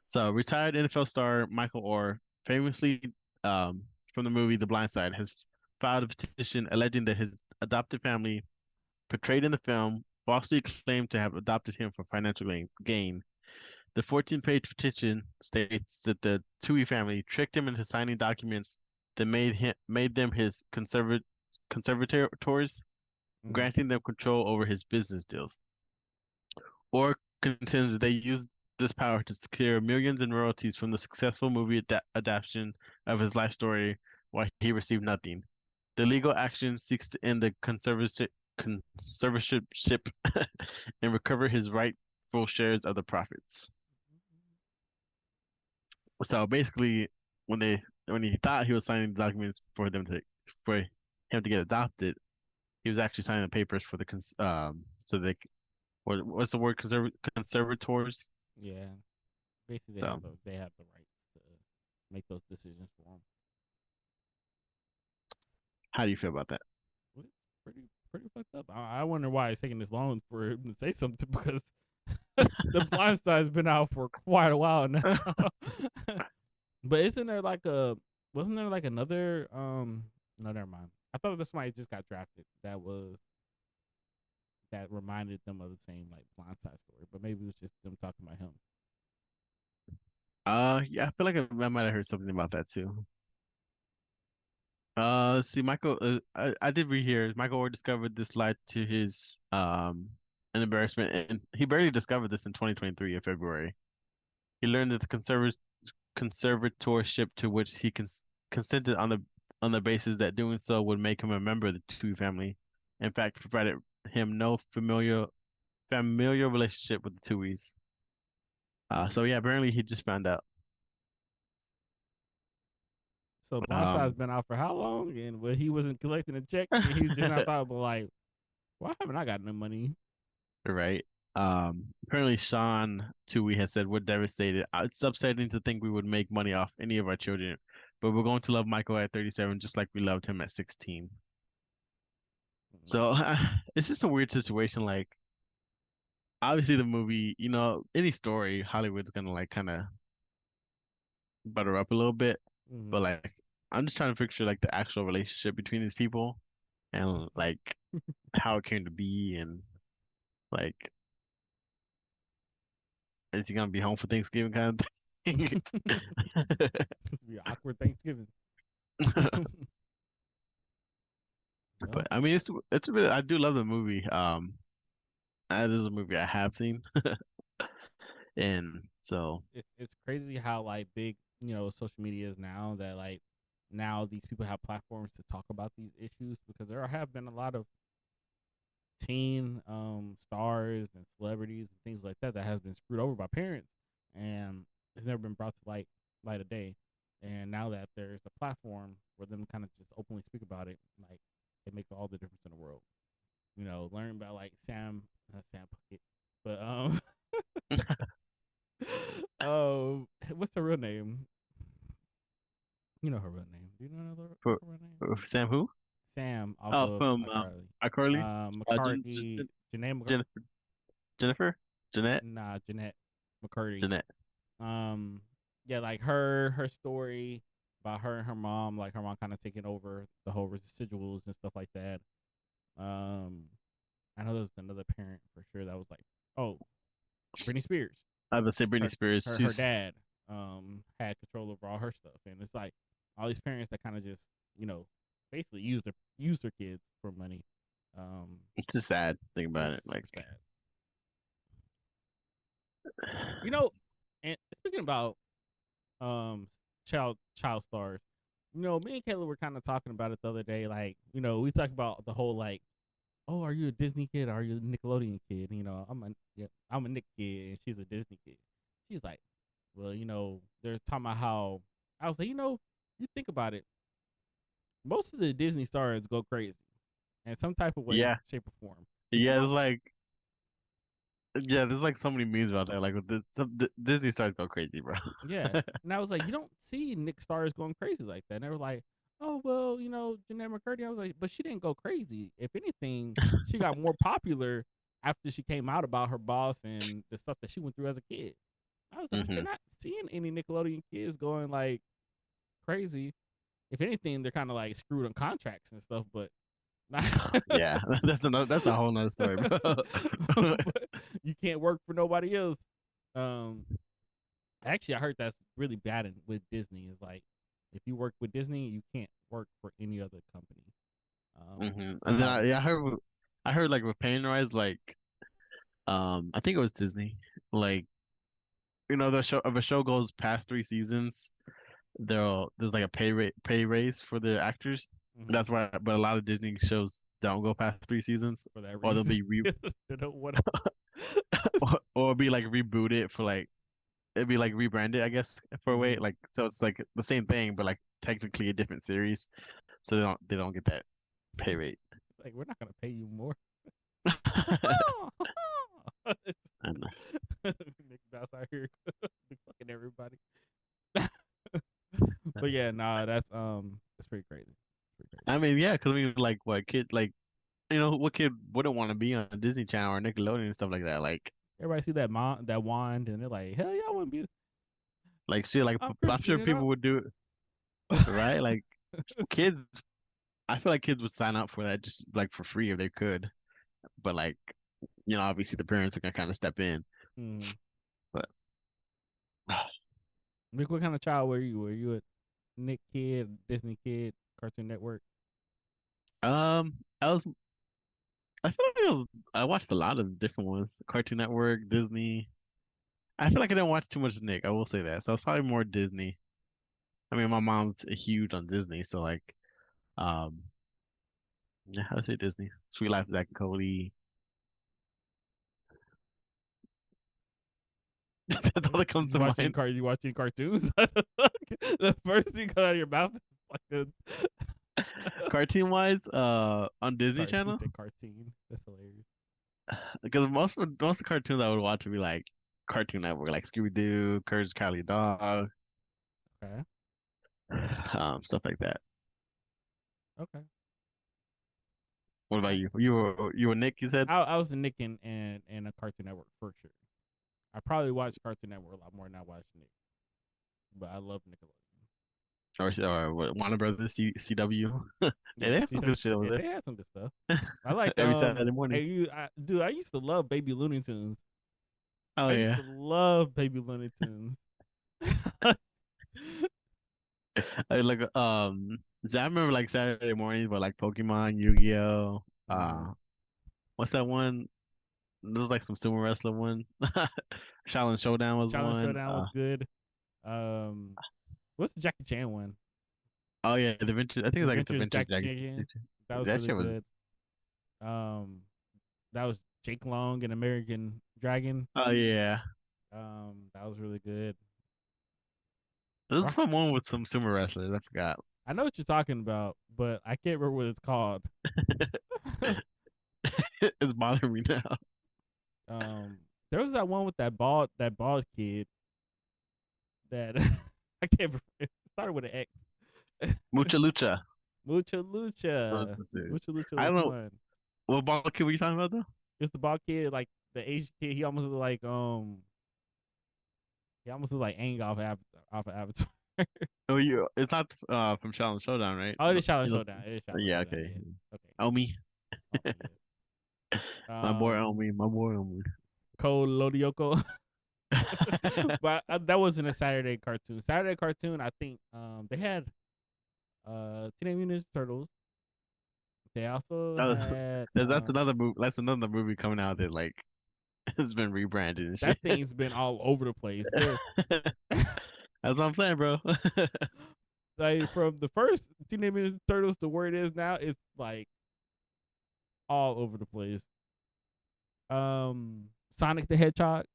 So retired NFL star Michael Orr, famously from the movie The Blind Side, has filed a petition alleging that his adopted family, portrayed in the film, falsely claimed to have adopted him for financial gain. The 14-page petition states that the Tui family tricked him into signing documents that made them his conservators, Mm. granting them control over his business deals. Or contends that they used this power to secure millions in royalties from the successful movie adaptation of his life story, while he received nothing. The legal action seeks to end the conservatorship and recover his rightful shares of the profits. So basically, when he thought he was signing the documents for him to get adopted, he was actually signing the papers for the so they what's the word conservators. Yeah, basically So they have the rights to make those decisions for him. how do you feel about that? Well, it's pretty fucked up. I wonder why it's taking this long for him to say something because the Blind Side's been out for quite a while now. But isn't there like a wasn't there like another no, never mind. I thought that somebody just got drafted that reminded them of the same like Blindside story, but maybe it was just them talking about him. Yeah, I feel like I might have heard something about that too. See, Michael, I did read here. Michael Orr discovered this lied to his an embarrassment, and he barely discovered this in 2023 in February. He learned that the conservatorship to which he consented on the basis that doing so would make him a member of the Tui family. In fact, provided him no familial relationship with the Tuies. So yeah, apparently he just found out. So Blindside's Um, been out for how long? And when he wasn't collecting a check, and he's just not thought about like, why haven't I got no money? right. Apparently Sean Tui has said we're devastated. It's upsetting to think we would make money off any of our children, but we're going to love Michael at 37 just like we loved him at 16. So it's just a weird situation. Like obviously the movie, any story, Hollywood's gonna like kind of butter up a little bit, but Mm-hmm. like I'm just trying to picture like the actual relationship between these people and like how it came to be and like is he gonna be home for Thanksgiving kind of thing? Be an awkward Thanksgiving. But Well, I mean it's a bit I do love the movie. That is a movie I have seen. And so it's crazy how like big social media is now that like now these people have platforms to talk about these issues because there have been a lot of teen stars and celebrities and things like that that has been screwed over by parents and it's never been brought to light of day. And now that there's a platform for them to kind of just openly speak about it, like it makes all the difference in the world. Learn about like not Sam Puckett, but oh, what's her real name? You know her real name. Do you know for, her real name? for Sam who? Sam off Oh, of from iCarly. iCarly. McCartney, Janae Jennifer, Jennifer, Jeanette, nah, Jeanette McCurdy. Jeanette. Um, yeah, like her story about her and her mom, like her mom kind of taking over the whole residuals and stuff like that. Um, I know there was another parent for sure that was like, oh, Britney Spears. I would say Britney Her Spears. her She's dad had control over all her stuff, and it's like all these parents that kind of just basically use their kids for money. Um, it's just sad. Think about it's it. Like, super sad. You know, and speaking about um child stars, me and Kayla were kind of talking about it the other day. Like, we talked about the whole like, oh, are you a Disney kid? Or are you a Nickelodeon kid? I'm a Nick kid, and she's a Disney kid. She's like, well, they're talking about how I was like, you think about it, most of the Disney stars go crazy in some type of way, yeah, shape, or form. But you yeah. don't, It's like, yeah. There's like so many memes about that. Like, with the Disney stars go crazy, bro. yeah. And I was like, you don't see Nick stars going crazy like that. And they were like, oh well, Jeanette McCurdy. I was like, but she didn't go crazy. If anything, she got more popular after she came out about her boss and the stuff that she went through as a kid. I was like, but you're Hmm. not seeing any Nickelodeon kids going like crazy. If anything, they're kind of like screwed on contracts and stuff, but not. Yeah, that's a whole nother story, bro. But you can't work for nobody else. Um, Actually, I heard that's really bad with Disney. Is like if you work with Disney, you can't work for any other company. And That's then how it is. I heard like with Pennywise, like I think it was Disney, like the show if a show goes past 3 seasons, there's like a pay raise for the actors. Mm-hmm. That's why, but a lot of Disney shows don't go past 3 seasons, For that or they'll reason, be they don't want. or be like rebooted for like it'd be like rebranded, I guess, for a way. Mm-hmm. Like so, it's like the same thing, but like technically a different series, so they don't get that pay rate. Like we're not gonna pay you more. And Nick Mouse out here fucking everybody. But yeah, nah, that's pretty crazy. Pretty crazy. I mean, yeah, because I mean, like, what kid, like, what kid wouldn't want to be on Disney Channel or Nickelodeon and stuff like that? Everybody see that wand, and they're like, hell yeah, I want to be. Shit, like, I'm I'm Christian, sure you know. people would do it, right? Like, kids, I feel like kids would sign up for that just like for free if they could. But like, obviously the parents are gonna kind of step in. Hmm. But Nick, what kind of child were you? Were you a Nick kid, Disney kid, Cartoon Network? I was I feel like I watched a lot of different ones. Cartoon Network, Disney. I feel like I didn't watch too much Nick. I will say that. So it's probably more Disney. I mean, my mom's huge on Disney, so like, um, yeah, I would say Disney. Sweet Life of Zack and Cody. That's all that comes to mind. You watching cartoons? The first thing out of your mouth is like Cartoon wise, on Disney he Channel, said cartoon. That's hilarious. because most of the cartoons I would watch would be like Cartoon Network, like Scooby Doo, Courage the Cowardly Dog, Okay. stuff like that. Okay. What about I you? You were Nick, you said? I was the Nick and a Cartoon Network for sure. I probably watched Cartoon Network a lot more than I watched Nick, but I love Nickelodeon. Or what, Warner Brothers, CW. Hey, Yeah, they have see, some good shit over they had some good stuff. I like there every Saturday morning. dude, I used to love Baby Looney Tunes. Oh I used yeah. to love Baby Looney Tunes. I like so I remember like Saturday mornings, but like Pokemon, Yu-Gi-Oh. hmm What's that one? There was like some sumo wrestler one. Shaolin Showdown was Challenge one. Showdown was good. Um, what's the Jackie Chan one? Oh yeah, the Adventure. I think it's like it's Adventures Adventure Jackie Dragon. Chan. That was That really shit was. good. Um, that was Jake Long and American Dragon. Oh yeah, That was really good. there's Rock. some one with some sumo wrestlers. I forgot. I know what you're talking about, but I can't remember what it's called. It's bothering me now. um, there was that one with that bald kid that I can't remember. It started with an X. Mucha Lucha. Mucha Those Lucha. are the- Mucha Lucha I was don't know fun. what ball kid were you talking about though. It was the bald kid, like the Asian kid. He almost looked like he almost looked like Aang off of Avatar. Oh, you. It's not from Shaolin Showdown, right? Oh, it is Shaolin You know. Showdown. It is Shaolin Yeah. Showdown. Okay. Yes. Okay. Omi, Oh, yes. my boy Um, Omi, my boy Omi. Cole Lodioko. But that wasn't a Saturday cartoon. Saturday cartoon, I think they had Teenage Mutant Ninja Turtles. They also That was- had that's another movie. That's another movie coming out that like it's been rebranded and that shit. thing's been all over the place. There, That's what I'm saying, bro. like from the first Teenage Mutant Ninja Turtles to where it is now, it's like all over the place. Sonic the Hedgehog,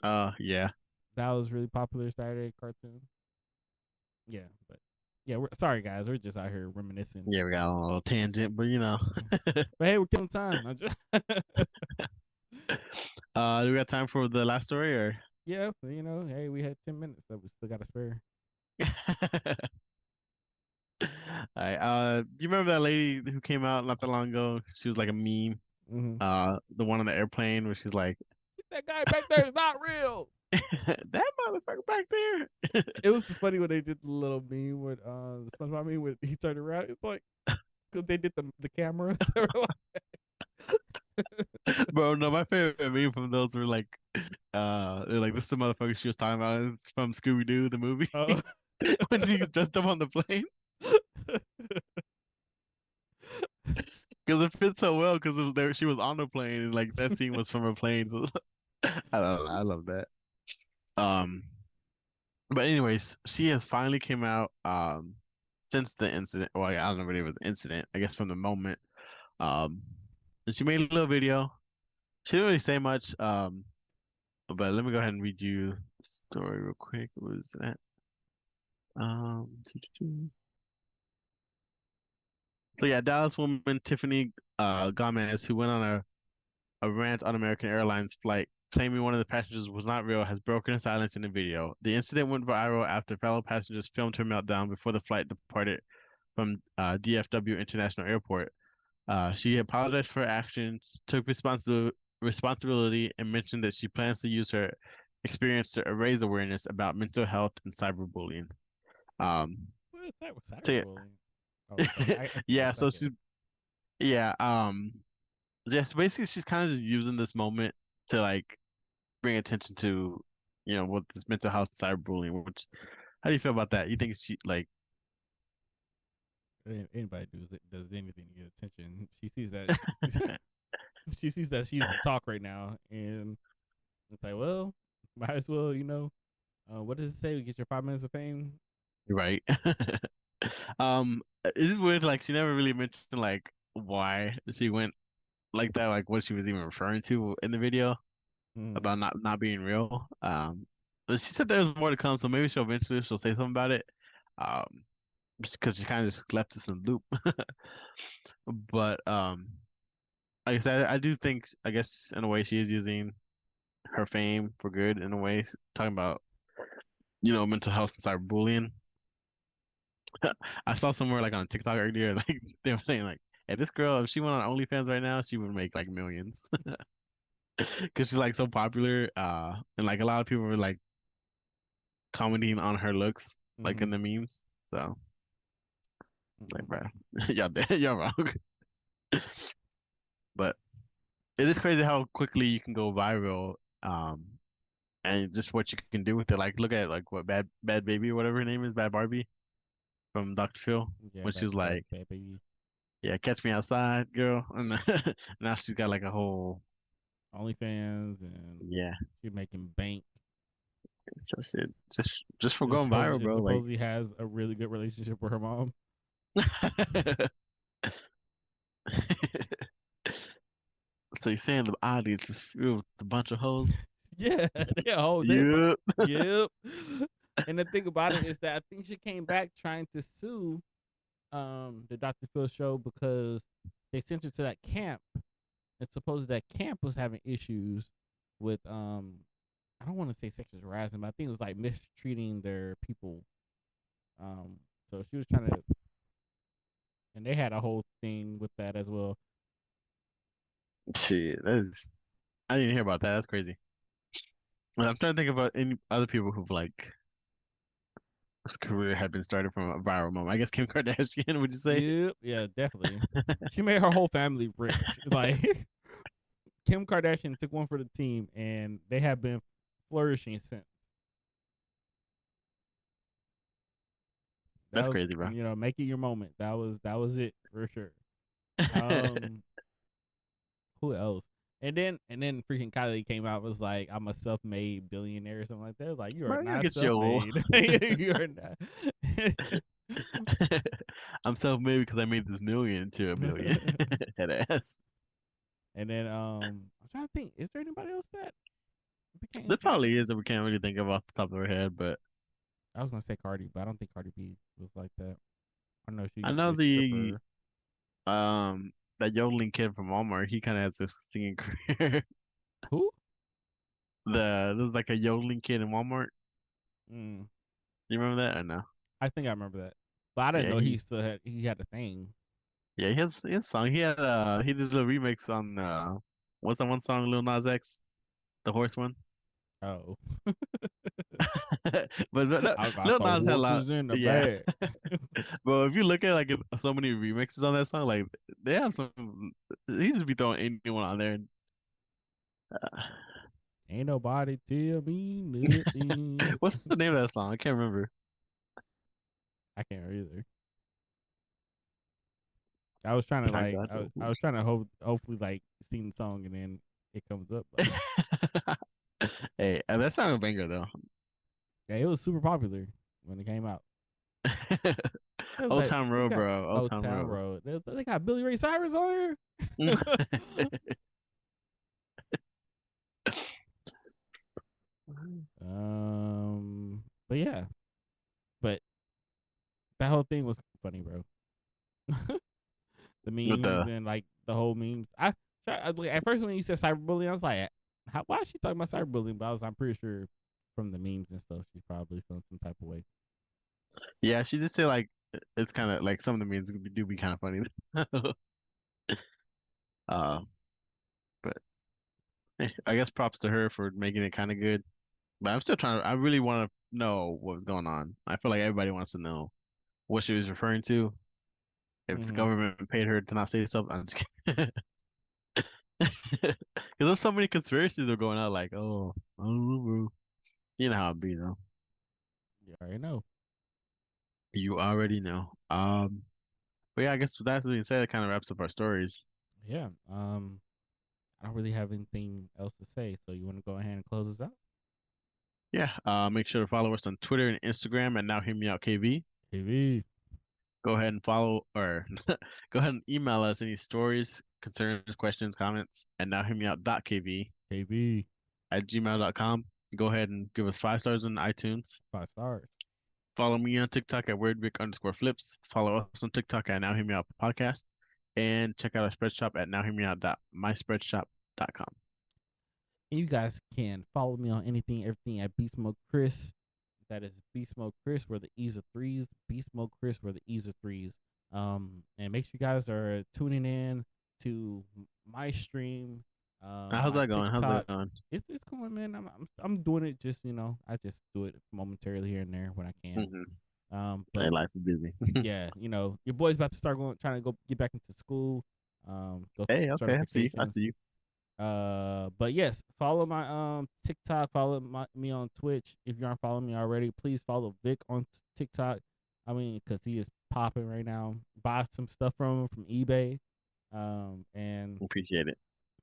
Yeah. that was really popular Saturday cartoon. Yeah, but yeah, we're sorry guys, we're just out here reminiscing. Yeah, we got on a little tangent, but you know. But hey, we're killing time. Do we got time for the last story or? Yeah, hey, we had 10 minutes that we still got to spare. All right. You remember that lady who came out not that long ago? She was like a meme. Mm-hmm. The one on the airplane where she's like, That guy back there is not real. "That motherfucker back there." It was funny when they did the little meme with the SpongeBob meme when he turned around. It's like because they did the camera. They were Bro, no, my favorite meme from those were like, they're like, this is the motherfucker she was talking about. It's from Scooby Doo, the movie, like, when she dressed up on the plane. Because it fits so well because there she was on the plane and like that scene was from a plane. So I don't know, I love that. Um, but anyways, she has finally came out since the incident. Well, I don't know if it was an incident. I guess from the moment. Um, and she made a little video. She didn't really say much. But let me go ahead and read you the story real quick. What was that? Doo, doo, doo. So yeah, Dallas woman Tiffany Gomez, who went on a rant on American Airlines flight, claiming one of the passengers was not real, has broken silence in the video. The incident went viral after fellow passengers filmed her meltdown before the flight departed from DFW International Airport. She apologized for her actions, took responsibility, and mentioned that she plans to use her experience to raise awareness about mental health and cyberbullying. Um, what is that? Was so cyberbullying? Oh, okay. I yeah, I so get she's it. yeah, yes, basically she's kind of just using this moment to like bring attention to, what this mental health and cyberbullying. Which, how do you feel about that? You think she like, Anybody does anything to get attention. She sees that. She sees that she's the talk right now, and it's like, well, might as well, what does it say? You get your 5 minutes of fame. Right. It's just weird, like she never really mentioned like why she went like that, like what she was even referring to in the video Mm, about not being real. But she said there was more to come, so maybe she'll say something about it. Um, just because she kind of just left us in the loop. But like I said, I do think, I guess in a way she is using her fame for good in a way, talking about, mental health and cyberbullying. I saw somewhere like on TikTok earlier, like they were saying like, hey, this girl, if she went on OnlyFans right now, she would make like millions because she's like so popular. And like a lot of people were like commenting on her looks, like mm-hmm, in the memes. So like, mm-mm. bro, y'all dead, y'all wrong. But it is crazy how quickly you can go viral. And just what you can do with it. Like look at like what Bad Baby or whatever her name is, Bad Barbie from Dr. Phil, Yeah, when she bad, was bad, like, bad baby. yeah, catch me outside, girl. And now she's got like a whole, OnlyFans, and yeah. she's making bank. So shit, just for It going viral, it bro. Like, supposedly has a really good relationship with her mom. so you're saying the audience is filled with a bunch of hoes? Yeah, Yep. yep. And the thing about it is that I think she came back trying to sue the Dr. Phil show because they sent her to that camp, and supposedly that camp was having issues with I don't want to say sexual harassment, but I think it was like mistreating their people. Um, so she was trying to, and they had a whole thing with that as well. Shit, I didn't hear about that. That's crazy. I'm trying to think about any other people who've like whose career had been started from a viral moment. I guess Kim Kardashian, would you say? Yep, yeah, definitely. She made her whole family rich. Like Kim Kardashian took one for the team, and they have been flourishing since. That That's was, crazy, bro. make it your moment. That was it for sure. Um, who else? And then freaking Kylie came out, was like, I'm a self-made billionaire or something like that. Like, you are Bro, you not get your self-made. You are not. I'm self-made because I made this million to a billion. Head ass. And then I'm trying to think, is there anybody else that became There famous? probably is that we can't really think of off the top of our head, but I was gonna say Cardi, but I don't think Cardi B was like that. I know she I used to know be a the stripper. that yodeling kid from Walmart, he kind of has a singing career. Who? There's like a yodeling kid in Walmart. Mm, You remember that or no? I think I remember that, but I didn't Yeah, know he had a thing. he has a song. He did a remix on what's that one song, Lil Nas X, the horse one. Oh, But no, I got Lil the Nas had a lot. horses in the Yeah. bag. But if you look at like so many remixes on that song, like they have some, he just be throwing anyone on there. Uh, Ain't nobody tell me nothing. what's the name of that song? I can't remember. I can't either. I was trying to I like, got I, the I was trying to hopefully like sing the song, and then it comes up. But Hey, that song a banger though. yeah, it was super popular when it came out. It was Old like Town they Road, got bro. Old Old Town Town Road. Road. They got Billy Ray Cyrus on here. But yeah, but that whole thing was funny, bro. The With memes the and like the whole memes. Like, at first when you said cyberbullying, I was like, why is she talking about cyberbullying? But I'm pretty sure from the memes and stuff, she's probably feeling some type of way. Yeah, she did say like it's kind of like some of the memes do be kind of funny. Uh, but I guess props to her for making it kind of good. But I'm still trying to. I really want to know what was going on. I feel like everybody wants to know what she was referring to. If the Mm-hmm. government paid her to not say something, I'm just kidding. Because there's so many conspiracies that are going out. Like, oh, I don't know, bro. You know how it be, though. You already know. You already know. But yeah, I guess with that being said, it kind of wraps up our stories. Yeah. I don't really have anything else to say. So you want to go ahead and close us out? Yeah. Make sure to follow us on Twitter and Instagram at Now Hear Me Out KV. KV, Go ahead and follow or go ahead and email us any stories, concerns, questions, comments at nowhearmeout.kv KV, at gmail.com. Go ahead and give us 5 stars on iTunes. 5 stars. Follow me on TikTok at weirdvic_flips. Follow us on TikTok at Now Hear Me Out Podcast. And check out our spread shop at nowhearmeout.myspreadshop.com. And you guys can follow me on anything, everything at Beast Mode Chris. That is Beast Mode Chris, where the E's are threes. Beast Mode Chris, where the E's are threes. And make sure you guys are tuning in to my stream, How's my that going? How's TikTok. that going? It's going, man. I'm doing it just I just do it momentarily here and there when I can. Mm-hmm. Hey, But life is busy. yeah, your boy's about to start trying to go get back into school, go through Hey, some okay, I see you. I certifications. see you. But yes, follow my TikTok, follow me on Twitch. If you aren't following me already, please follow Vic on TikTok. I mean, because he is popping right now. Buy some stuff from him from eBay. And Appreciate it.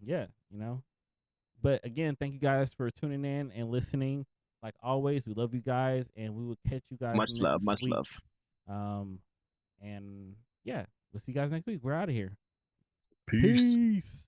yeah, But again, thank you guys for tuning in and listening. Like always, we love you guys, and we will catch you guys Much love, next much week. love. Um, and yeah, we'll see you guys next week. We're out of here. Peace. Peace.